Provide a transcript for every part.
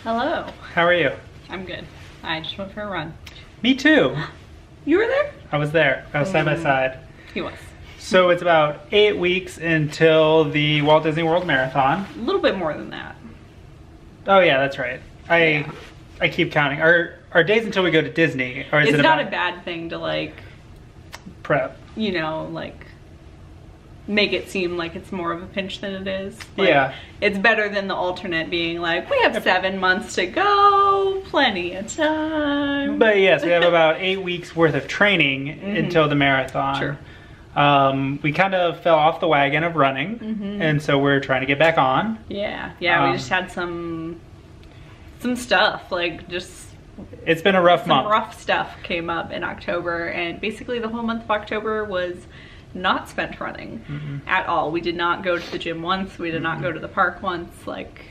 Hello. How are you? I'm good. I just went for a run. Me too. You were there? I was there. I was side by side. He was. So it's about 8 weeks until the Walt Disney World Marathon. A little bit more than that. Oh yeah, that's right. I keep counting. Our days until we go to Disney, or is It's it not about a bad thing to, like, prep? you know, like, make it seem like it's more of a pinch than it is. Like, Yeah. It's better than the alternate being like, we have 7 months to go, plenty of time. But yes, we have about 8 weeks worth of training until the marathon. Sure. We kind of fell off the wagon of running, and so we're trying to get back on. Yeah, we just had some stuff, like, just It's been a rough month. some rough stuff came up in October, and basically the whole month of October was not spent running at all. We did not go to the gym once. We did not go to the park once. Like,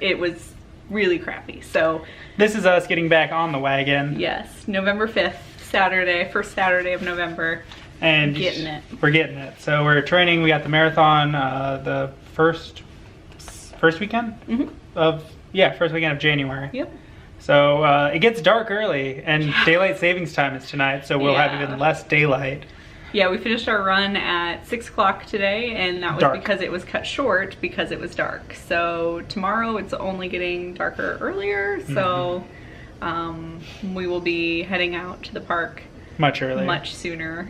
it was really crappy. So This is us getting back on the wagon. yes, November 5th, Saturday, first Saturday of November. And Getting it. We're getting it. So we're training. We got the marathon the first weekend first weekend of January. Yep. So it gets dark early, and daylight savings time is tonight, so we'll have even less daylight. Yeah, we finished our run at 6 o'clock today, and that was Dark. because it was cut short because it was dark. So tomorrow it's only getting darker earlier, so we will be heading out to the park Much earlier. much sooner,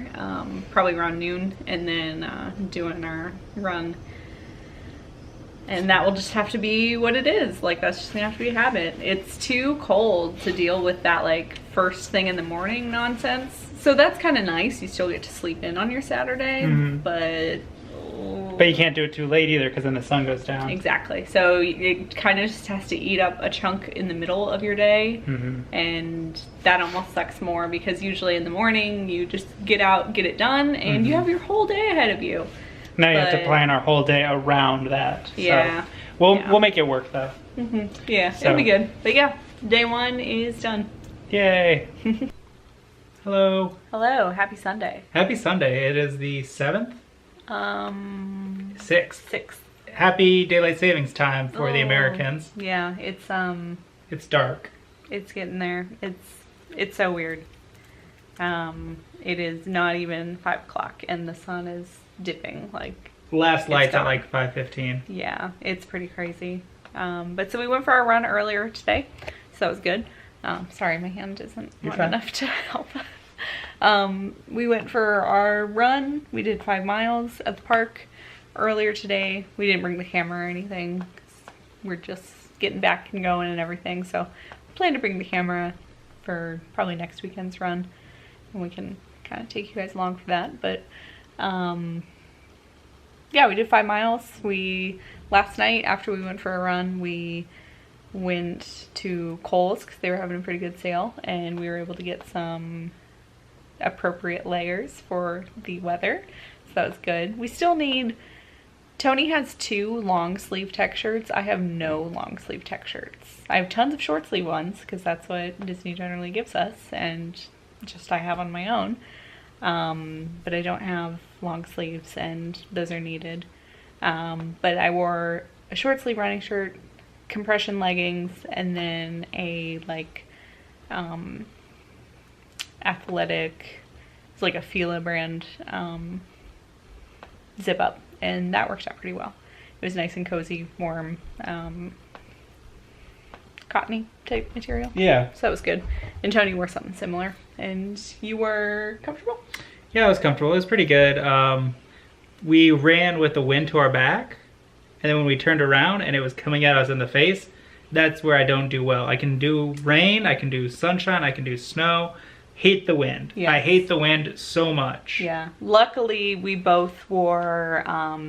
probably around noon, and then doing our run. And that will just have to be what it is. Like, that's just gonna have to be a habit. It's too cold to deal with that, like, first thing in the morning nonsense. So that's kind of nice. You still get to sleep in on your Saturday, but But you can't do it too late either, because then the sun goes down. exactly. So it kind of just has to eat up a chunk in the middle of your day, and that almost sucks more because usually in the morning you just get out, get it done, and you have your whole day ahead of you. Now you have to plan our whole day around that. Yeah. So we'll make it work though. Yeah, So- it'll be good. But yeah, day 1 is done. Yay. Hello. Hello, happy Sunday. Happy Sunday. It is the 7th? 6th. 6. Happy daylight savings time for the Americans. Yeah, It's dark. it's getting there. It's so weird. It is not even 5 o'clock and the sun is dipping. Like, Last light's at dark. like 5:15. yeah, it's pretty crazy. But so we went for our run earlier today, so that was good. Sorry, my hand isn't long enough to help. We went for our run. We did 5 miles at the park earlier today. We didn't bring the camera or anything, 'cause we're just getting back and going and everything. So I plan to bring the camera for probably next weekend's run, and we can kind of take you guys along for that. But yeah, we did 5 miles. Last night after we went for a run, we went to Kohl's because they were having a pretty good sale, and we were able to get some appropriate layers for the weather, so that was good. We still need, Tony has 2 long sleeve tech shirts. I have no long sleeve tech shirts. I have tons of short sleeve ones because that's what Disney generally gives us, and just I have on my own. But I don't have long sleeves, and those are needed. But I wore a short sleeve running shirt, compression leggings, and then a like athletic, it's like a Fila brand zip up, and that worked out pretty well. It was nice and cozy, warm, cottony type material. Yeah. So that was good. And Tony wore something similar, and you were comfortable? Yeah, it was comfortable. It was pretty good. We ran with the wind to our back, and then when we turned around and it was coming at us in the face, that's where I don't do well. I can do rain, I can do sunshine, I can do snow. Hate the wind. Yes. I hate the wind so much. Yeah. Luckily, we both wore,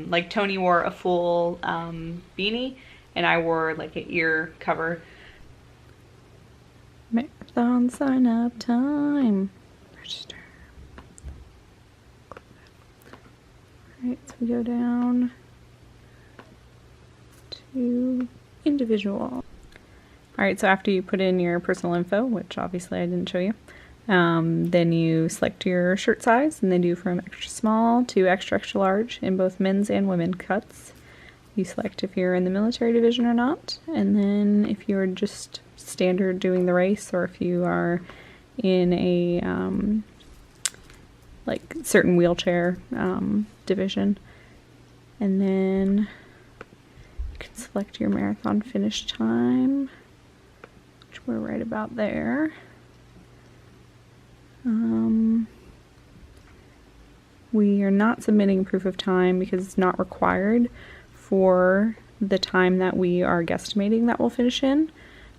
like Tony wore a full beanie, and I wore like an ear cover. Marathon sign up time. Register. Alright, so we go down to individual. Alright, so after you put in your personal info, which obviously I didn't show you, then you select your shirt size, and they do from extra small to extra extra large in both men's and women cuts. You select if you're in the military division or not, and then if you're just standard doing the race, or if you are in a like certain wheelchair division. And then you can select your marathon finish time, which we're right about there. We are not submitting proof of time because it's not required for the time that we are guesstimating that we'll finish in.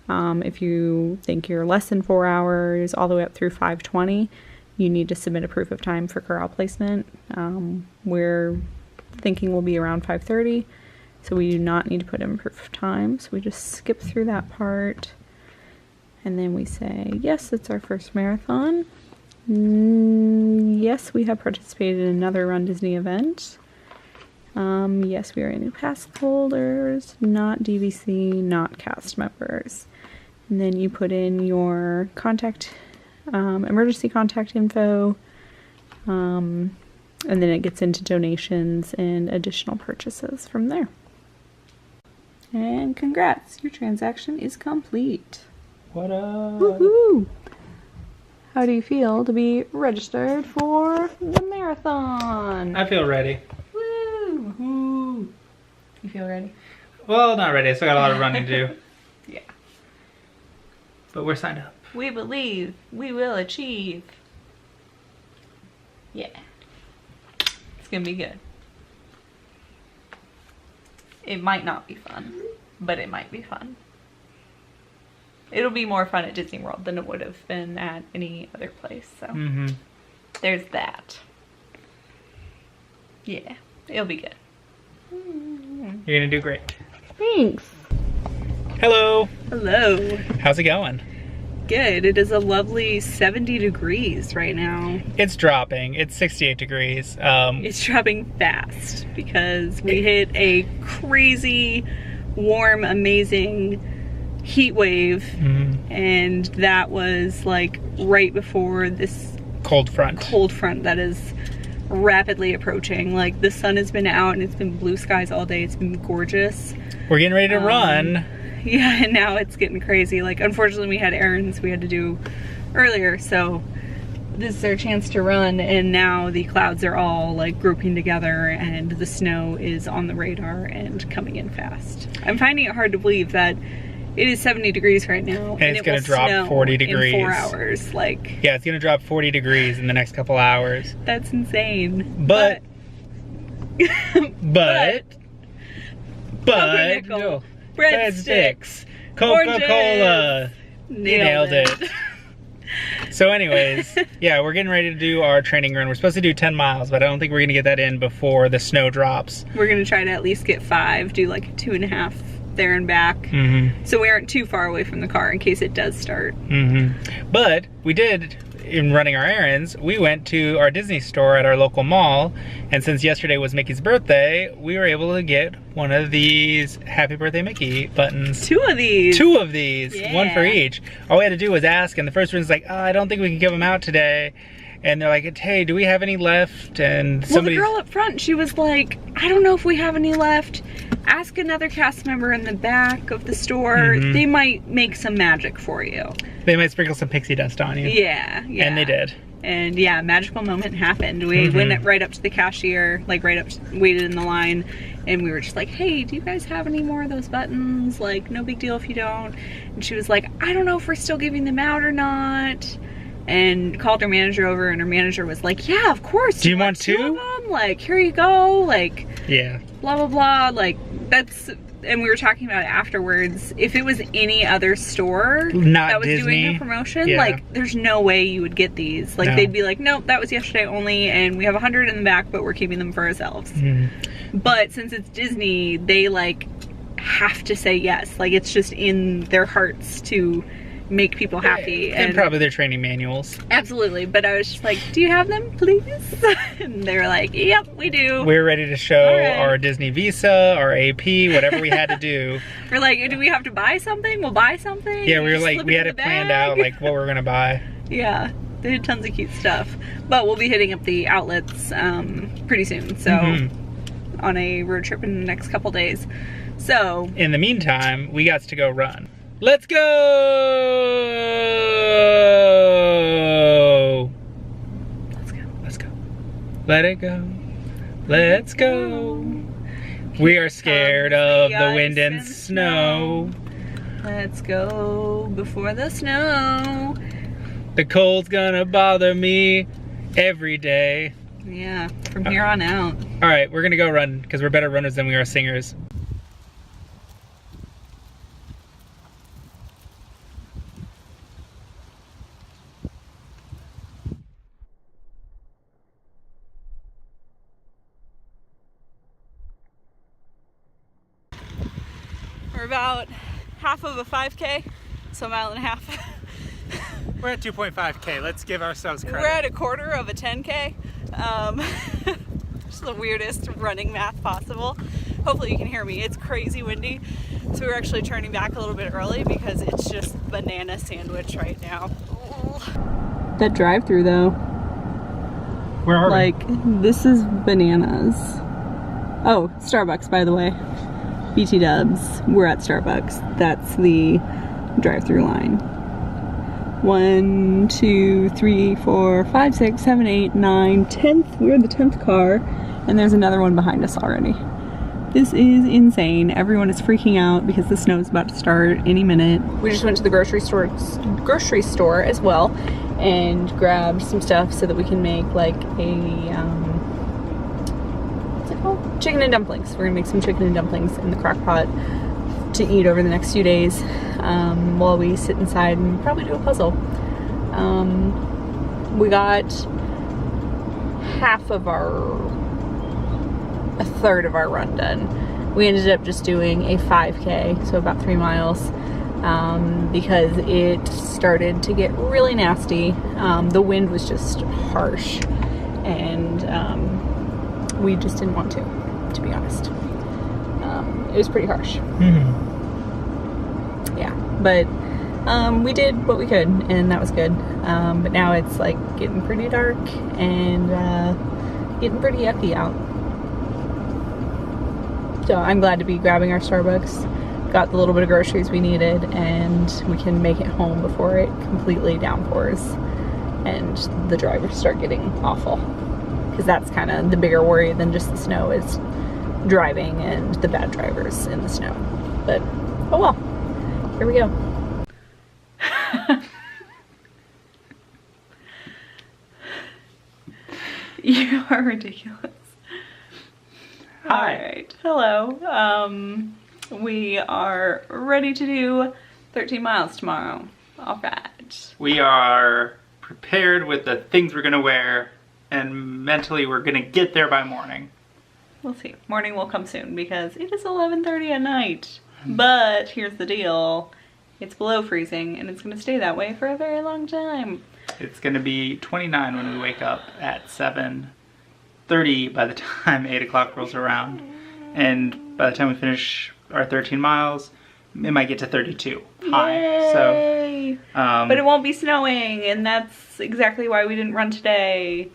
If you think you're less than 4 hours all the way up through 5:20, you need to submit a proof of time for corral placement. We're thinking we'll be around 5:30, so we do not need to put in proof of time. So we just skip through that part, and then we say, yes, it's our first marathon. Yes, we have participated in another Run Disney event. Yes, we are new pass holders, not DVC, not cast members. And then you put in your contact, emergency contact info, and then it gets into donations and additional purchases from there. And congrats, your transaction is complete. What up? Woohoo! How do you feel to be registered for the marathon? I feel ready. Woo! Woo! You feel ready? Well, not ready. I still got a lot of running to do. Yeah. But we're signed up. We believe we will achieve. Yeah. It's gonna be good. It might not be fun, but it might be fun. It'll be more fun at Disney World than it would have been at any other place, so there's that. Yeah, it'll be good. You're gonna do great. Thanks. Hello. Hello. How's it going? Good. It is a lovely 70 degrees right now. It's dropping. It's 68 degrees. It's dropping fast because we hit a crazy, warm, amazing heat wave, and that was like right before this cold front that is rapidly approaching. Like, the sun has been out and it's been blue skies all day. It's been gorgeous. We're getting ready to run. Yeah, and now it's getting crazy. Like, unfortunately we had errands we had to do earlier, so this is our chance to run, and now the clouds are all like grouping together and the snow is on the radar and coming in fast. I'm finding it hard to believe that it is 70 degrees right now, and it's gonna drop 40 degrees in 4 hours. Like, yeah, it's gonna drop 40 degrees in the next couple hours. That's insane. But pumpernickel, breadsticks, Coca-Cola. Nailed it. So anyways, yeah, we're getting ready to do our training run. We're supposed to do 10 miles, but I don't think we're gonna get that in before the snow drops. We're gonna try to at least get 5, do like 2.5 there and back, so we aren't too far away from the car in case it does start. But we did, in running our errands, we went to our Disney store at our local mall, and since yesterday was Mickey's birthday, we were able to get one of these Happy Birthday Mickey buttons. 2 of these. 2 of these, yeah. 1 for each. All we had to do was ask, and the first one's like, oh, I don't think we can give them out today. And they're like, hey, do we have any left? And somebody, well, the girl up front, she was like, I don't know if we have any left. Ask another cast member in the back of the store. They might make some magic for you. They might sprinkle some pixie dust on you. Yeah, yeah. And they did. And yeah, a magical moment happened. We went right up to the cashier, like waited in the line, and we were just like, hey, do you guys have any more of those buttons? Like, no big deal if you don't. And she was like, I don't know if we're still giving them out or not. And called her manager over, and her manager was like, yeah, of course. Do you want 2 of them? Like, here you go. Like, yeah, blah, blah, blah. Like, that's, and we were talking about it afterwards. If it was any other store that was Disney doing a promotion, like, there's no way you would get these. Like, they'd be like, nope, that was yesterday only, and we have 100 in the back, but we're keeping them for ourselves. But since it's Disney, they, like, have to say yes. Like, it's just in their hearts to make people happy. And probably their training manuals. Absolutely. But I was just like, do you have them, please? And they were like, yep, we do. We're ready to show our Disney Visa, our AP, whatever we had to do. We're like, do we have to buy something? We'll buy something. Yeah, we were like, we had it planned out, like what we're gonna buy. Yeah, they had tons of cute stuff. But we'll be hitting up the outlets pretty soon. So on a road trip in the next couple days. So in the meantime, we got to go run. Let's go! Let's go. Let's go. Let it go. Let's go. We are scared of the wind and snow. Let's go before the snow. The cold's gonna bother me every day. Yeah, from here on out. All right, we're gonna go run because we're better runners than we are singers. We're about half of a 5K, so a mile and a half. We're at 2.5K. Let's give ourselves credit. We're at a quarter of a 10K. Just the weirdest running math possible. Hopefully you can hear me. It's crazy windy, so we're actually turning back a little bit early because it's just banana sandwich right now. That drive-through though. Where are we? Like, this is bananas. Oh, Starbucks, by the way. BT Dubs. We're at Starbucks. That's the drive-through line. 1, 2, 3, 4, 5, 6, 7, 8, 9, 10th. We're the 10th car, and there's another one behind us already. This is insane. Everyone is freaking out because the snow is about to start any minute. We just went to the grocery store as well and grabbed some stuff so that we can make like a what's it called? Chicken and dumplings. We're gonna make some chicken and dumplings in the crock pot to eat over the next few days while we sit inside and probably do a puzzle. We got a third of our run done. We ended up just doing a 5K, so about 3 miles, because it started to get really nasty. The wind was just harsh, and we just didn't want to be honest. It was pretty harsh. Yeah, but we did what we could, and that was good. But now it's like getting pretty dark and getting pretty yucky out. So I'm glad to be grabbing our Starbucks. Got the little bit of groceries we needed, and we can make it home before it completely downpours and the drivers start getting awful. Because that's kind of the bigger worry than just the snow, is driving and the bad drivers in the snow. But oh well, here we go. You are ridiculous. Hi. Alright, hello. We are ready to do 13 miles tomorrow. Alright. We are prepared with the things we're gonna wear, and mentally we're gonna get there by morning. We'll see. Morning will come soon because it is 11:30 at night. But here's the deal. It's below freezing and it's gonna stay that way for a very long time. It's gonna be 29 when we wake up at 7:30 by the time 8 o'clock rolls around. And by the time we finish our 13 miles, it might get to 32 high. Yay! So, but it won't be snowing, and that's exactly why we didn't run today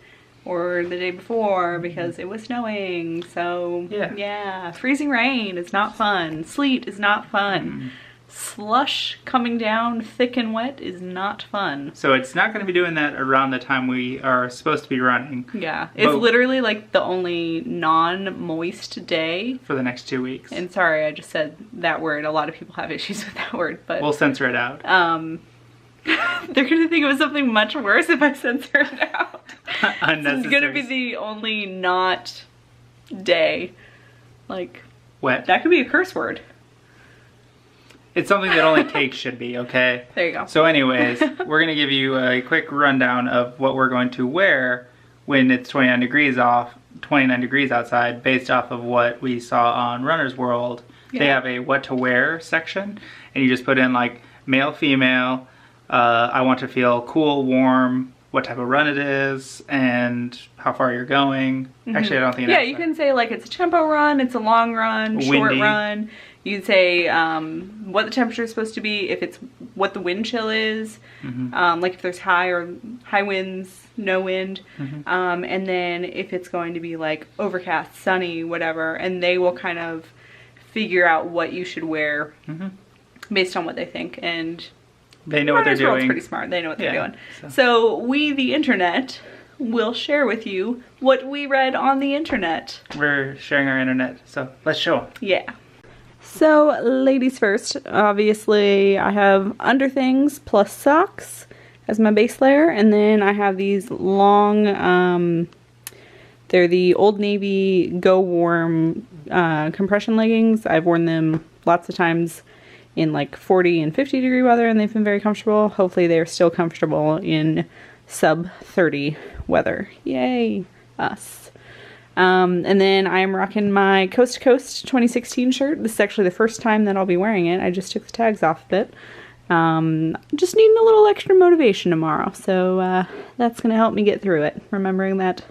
or the day before, because it was snowing. So yeah, freezing rain is not fun. Sleet is not fun. Slush coming down thick and wet is not fun. So it's not going to be doing that around the time we are supposed to be running. Yeah, it's literally like the only non-moist day for the next 2 weeks. And sorry, I just said that word. A lot of people have issues with that word, but we'll censor it out. They're gonna think it was something much worse if I censor it out. Unnecessary. It's gonna be the only not day. Like, wet. That could be a curse word. It's something that only cake should be, okay? There you go. So anyways, we're gonna give you a quick rundown of what we're going to wear when it's 29 degrees outside, based off of what we saw on Runner's World. Yeah. They have a what to wear section, and you just put in like male, female, I want to feel cool, warm, what type of run it is and how far you're going. Actually, I don't think it you can say like it's a tempo run, it's a long run, short run. You can say what the temperature is supposed to be, if it's what the wind chill is, like if there's high winds, no wind, and then if it's going to be like overcast, sunny, whatever, and they will kind of figure out what you should wear based on what they think. And they know what they're doing. It's pretty smart. They know what they're doing. So we, the internet, will share with you what we read on the internet. We're sharing our internet, so let's show them. Yeah. So ladies first, obviously I have underthings plus socks as my base layer, and then I have these long, they're the Old Navy Go Warm compression leggings. I've worn them lots of times in like 40 and 50 degree weather, and they've been very comfortable. Hopefully they're still comfortable in sub 30 weather. Yay, us. And then I'm rocking my Coast to Coast 2016 shirt. This is actually the first time that I'll be wearing it. I just took the tags off of it. Just needing a little extra motivation tomorrow, so that's going to help me get through it, remembering that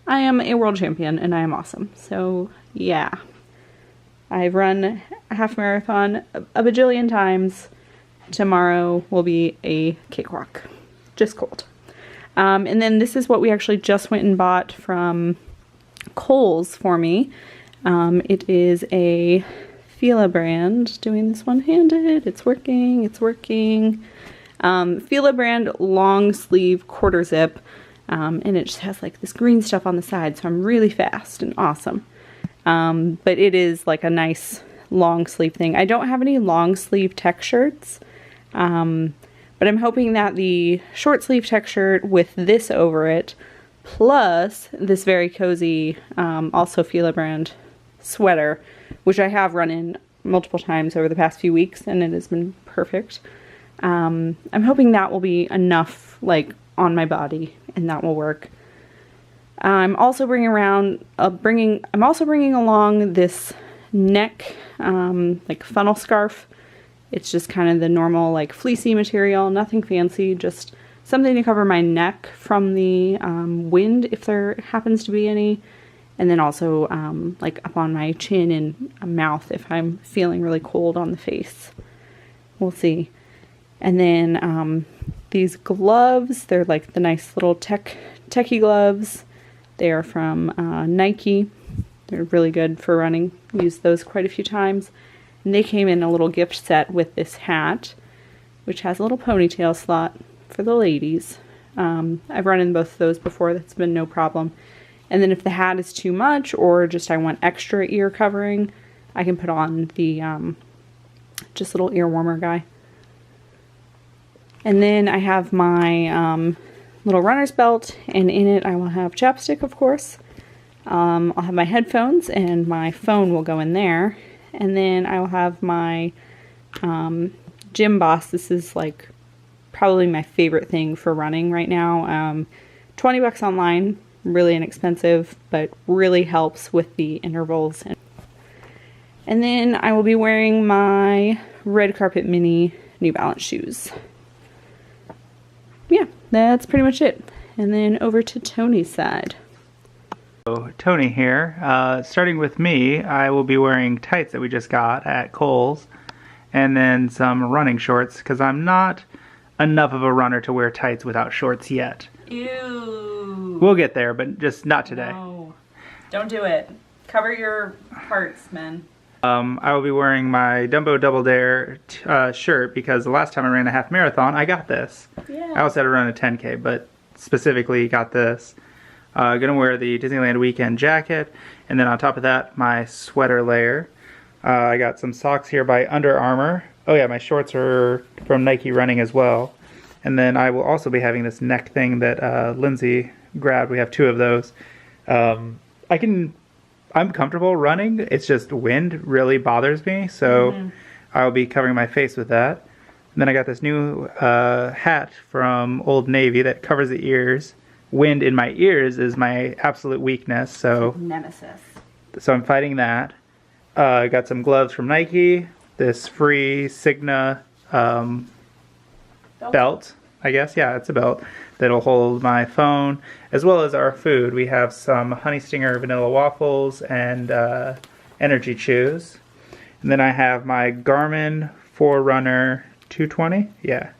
I am a world champion and I am awesome. So yeah, I've run a half marathon a bajillion times. Tomorrow will be a cakewalk, just cold. And then this is what we actually just went and bought from Kohl's for me. It is a Fila brand, doing this one-handed. It's working, it's working. Fila brand long sleeve quarter zip, and it just has like this green stuff on the side, so I'm really fast and awesome. But it is like a nice long sleeve thing. I don't have any long sleeve tech shirts, but I'm hoping that the short sleeve tech shirt with this over it, plus this very cozy, also Fila brand sweater, which I have run in multiple times over the past few weeks, and it has been perfect. I'm hoping that will be enough, like, on my body, and that will work. I'm also bringing along this neck, like funnel scarf. It's just kind of the normal, like, fleecy material, nothing fancy, just something to cover my neck from the wind, if there happens to be any. And then also, like, up on my chin and mouth if I'm feeling really cold on the face. We'll see. And then these gloves, they're like the nice little techie gloves. They are from Nike. They're really good for running. Used those quite a few times. And they came in a little gift set with this hat, which has a little ponytail slot for the ladies. I've run in both of those before. That's been no problem. And then if the hat is too much, or just I want extra ear covering, I can put on the just little ear warmer guy. And then I have my little runner's belt, and in it I will have chapstick, of course. I'll have my headphones, and my phone will go in there. And then I will have my Gym Boss. This is like probably my favorite thing for running right now. 20 bucks online, really inexpensive, but really helps with the intervals. And then I will be wearing my Red Carpet Mini New Balance shoes. Yeah, that's pretty much it. And then over to Tony's side. So, Tony here. Starting with me, I will be wearing tights that we just got at Kohl's, and then some running shorts, because I'm not enough of a runner to wear tights without shorts yet. Ew. We'll get there, but just not today. No. Don't do it. Cover your parts, man. I will be wearing my Dumbo Double Dare shirt, because the last time I ran a half marathon, I got this. Yeah. I also had to run a 10K, but specifically got this. Gonna wear the Disneyland weekend jacket, and then on top of that, my sweater layer. I got some socks here by Under Armour. Oh yeah, my shorts are from Nike Running as well. And then I will also be having this neck thing that Lyndsay grabbed. We have two of those. I'm comfortable running. It's just wind really bothers me, so I'll be covering my face with that. And then I got this new hat from Old Navy that covers the ears. Wind in my ears is my absolute weakness, so nemesis. So I'm fighting that. I got some gloves from Nike. This free Signa belt. I guess. Yeah, it's a belt that'll hold my phone as well as our food. We have some Honey Stinger vanilla waffles and energy chews. And then I have my Garmin Forerunner 220. Yeah,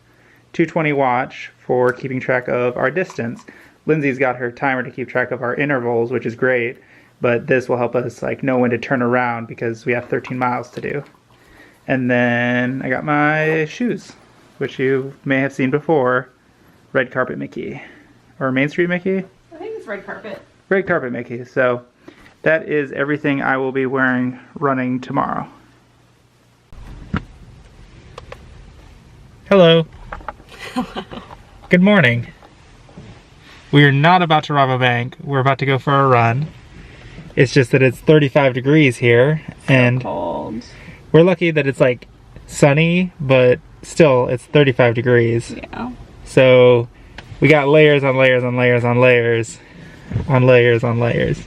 220 watch for keeping track of our distance. Lyndsay's got her timer to keep track of our intervals, which is great. But this will help us like know when to turn around because we have 13 miles to do. And then I got my shoes, which you may have seen before. Red Carpet Mickey. Or Main Street Mickey? I think it's Red Carpet. Red Carpet Mickey. So that is everything I will be wearing running tomorrow. Hello. Hello. Good morning. We are not about to rob a bank. We're about to go for a run. It's just that it's 35 degrees here. And cold. We're lucky that it's like sunny, but still it's 35 degrees. Yeah. So we got layers on layers on layers on layers on layers on layers.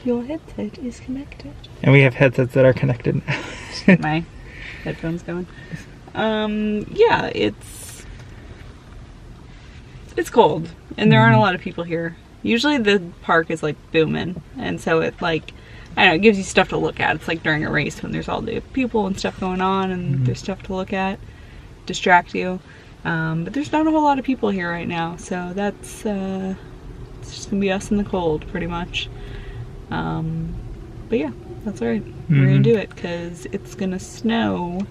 Your headset is connected. And we have headsets that are connected now. My headphones going. Yeah, it's cold, and there aren't a lot of people here. Usually the park is like booming, and so it like, I don't know, it gives you stuff to look at. It's like during a race when there's all the people and stuff going on, and there's stuff to look at, distract you. But there's not a whole lot of people here right now, so that's it's just gonna be us in the cold pretty much. But yeah, that's alright. We're gonna do it because it's gonna snow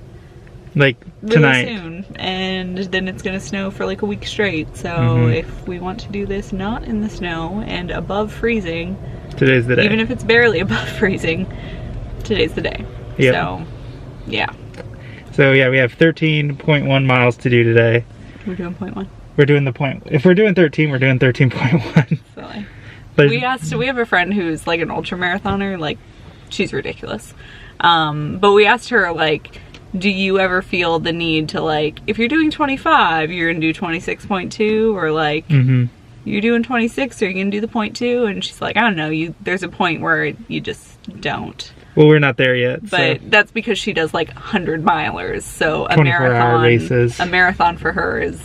like really tonight soon, and then it's gonna snow for like a week straight. So if we want to do this not in the snow and above freezing, today's the day. even if it's barely above freezing, today's the day. Yep. So yeah, So yeah, we have 13.1 miles to do today. we're doing 0.1. We're doing the point. If we're doing 13, we're doing 13.1. Silly. But We have a friend who's like an ultra marathoner, like she's ridiculous. But we asked her, like, do you ever feel the need to, like, if you're doing 25, you're gonna do 26.2, or like you're doing 26, are you gonna do the 0.2? And she's like, I don't know, there's a point where you just don't. well, we're not there yet. But so. that's because she does like 100 milers, so a 24-hour races. A marathon for her is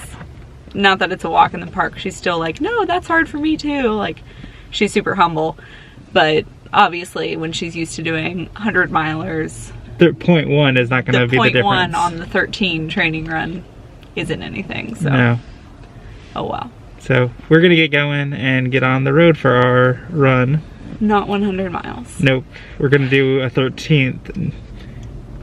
not that it's a walk in the park. She's still like, no, that's hard for me too. Like, she's super humble, but obviously when she's used to doing 100 milers, 0.1 is not going to be the difference. 0.1 on the 13 training run isn't anything. So, no. Oh well. So we're going to get going and get on the road for our run. Not 100 miles. Nope. We're going to do a 13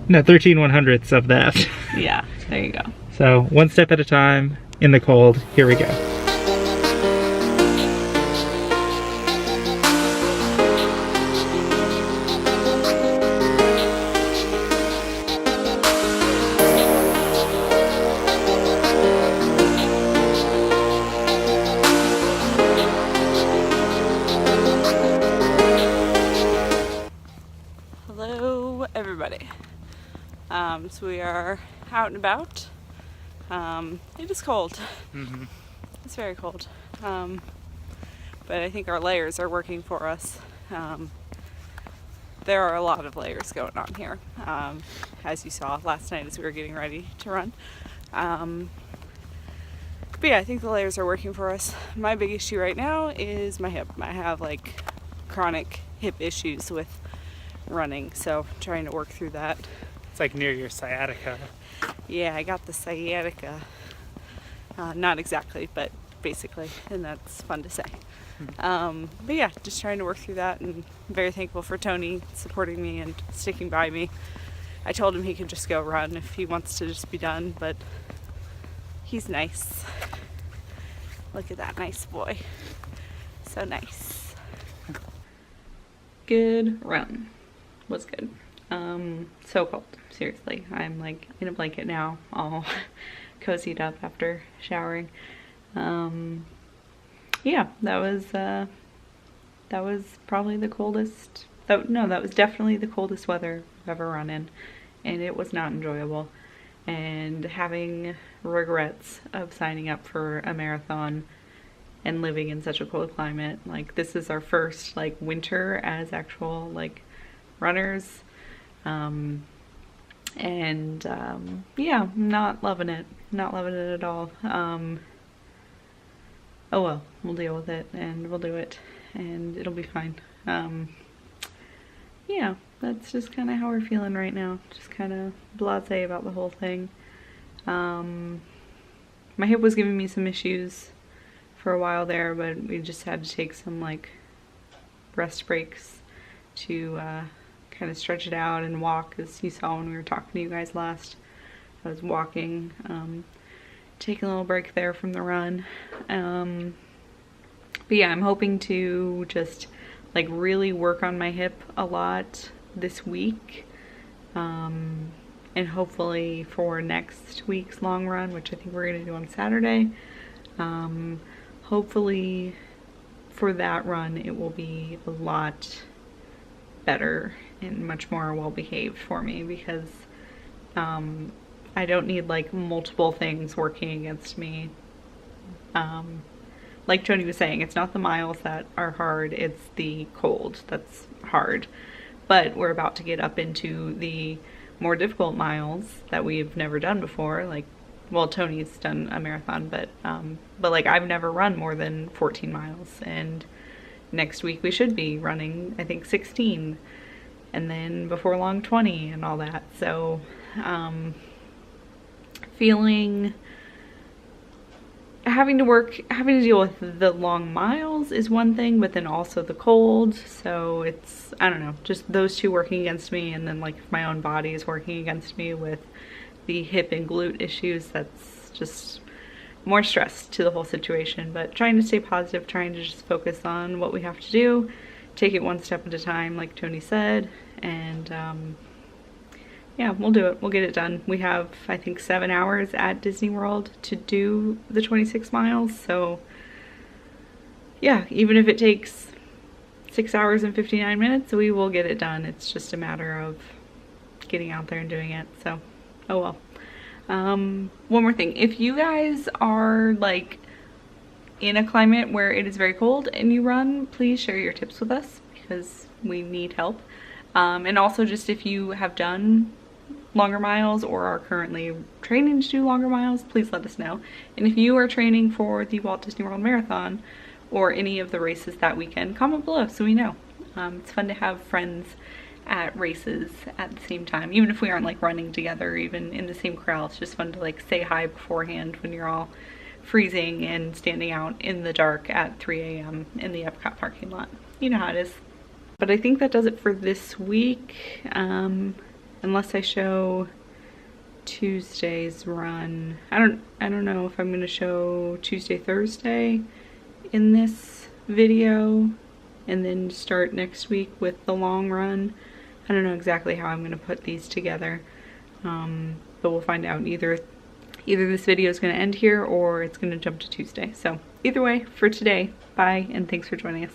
100ths of that. Yeah, there you go. So one step at a time in the cold. Here we go. Hello, everybody. So we are out and about. It is cold. It's very cold. But I think our layers are working for us. There are a lot of layers going on here, as you saw last night as we were getting ready to run. But yeah, I think the layers are working for us. My big issue right now is my hip. I have like chronic hip issues with running, so I'm trying to work through that. It's like near your sciatica. Yeah, I got the sciatica. Not exactly, but basically, and that's fun to say. But yeah, just trying to work through that, and I'm very thankful for Tony supporting me and sticking by me. I told him he could just go run if he wants to just be done, but he's nice. Look at that nice boy. So nice. Good run. Was good. So cold. Seriously. I'm like in a blanket now, all cozied up after showering. Yeah, that was probably the coldest. That was definitely the coldest weather I've ever run in, and it was not enjoyable. And having regrets of signing up for a marathon and living in such a cold climate, like this is our first like winter as actual like runners. And yeah, I'm not loving it. Not loving it at all. Oh well, we'll deal with it and we'll do it and it'll be fine. Yeah, that's just kind of how we're feeling right now. Just kind of blasé about the whole thing. My hip was giving me some issues for a while there, but we just had to take some like rest breaks to kind of stretch it out and walk, as you saw when we were talking to you guys last. I was walking, taking a little break there from the run. But yeah, I'm hoping to just like really work on my hip a lot this week. And hopefully for next week's long run, which I think we're gonna do on Saturday, hopefully for that run it will be a lot better and much more well behaved for me, because I don't need like multiple things working against me. Like Tony was saying, it's not the miles that are hard, it's the cold that's hard. But we're about to get up into the more difficult miles that we've never done before. Like, well, Tony's done a marathon, but like I've never run more than 14 miles. And next week we should be running, I think, 16. And then before long 20 and all that. So, having to deal with the long miles is one thing, but then also the cold. So it's, I don't know, just those two working against me, and then like my own body is working against me with the hip and glute issues. That's just more stress to the whole situation. But trying to stay positive, trying to just focus on what we have to do, take it one step at a time, like Tony said, and yeah, we'll do it. We'll get it done. We have, I think, 7 hours at Disney World to do the 26 miles. So yeah, even if it takes 6 hours and 59 minutes, we will get it done. It's just a matter of getting out there and doing it. So, oh well. One more thing. If you guys are like in a climate where it is very cold and you run, please share your tips with us, because we need help. And also, just if you have done longer miles or are currently training to do longer miles, please let us know. And if you are training for the Walt Disney World Marathon or any of the races that weekend, comment below so we know. It's fun to have friends at races at the same time, even if we aren't like running together, even in the same crowd. It's just fun to like say hi beforehand when you're all freezing and standing out in the dark at 3 a.m. in the Epcot parking lot. You know how it is. But I think that does it for this week. Unless I show Tuesday's run. I don't know if I'm gonna show Tuesday, Thursday in this video and then start next week with the long run. I don't know exactly how I'm gonna put these together. But we'll find out. Either this video is gonna end here or it's gonna jump to Tuesday. So either way, for today, bye and thanks for joining us.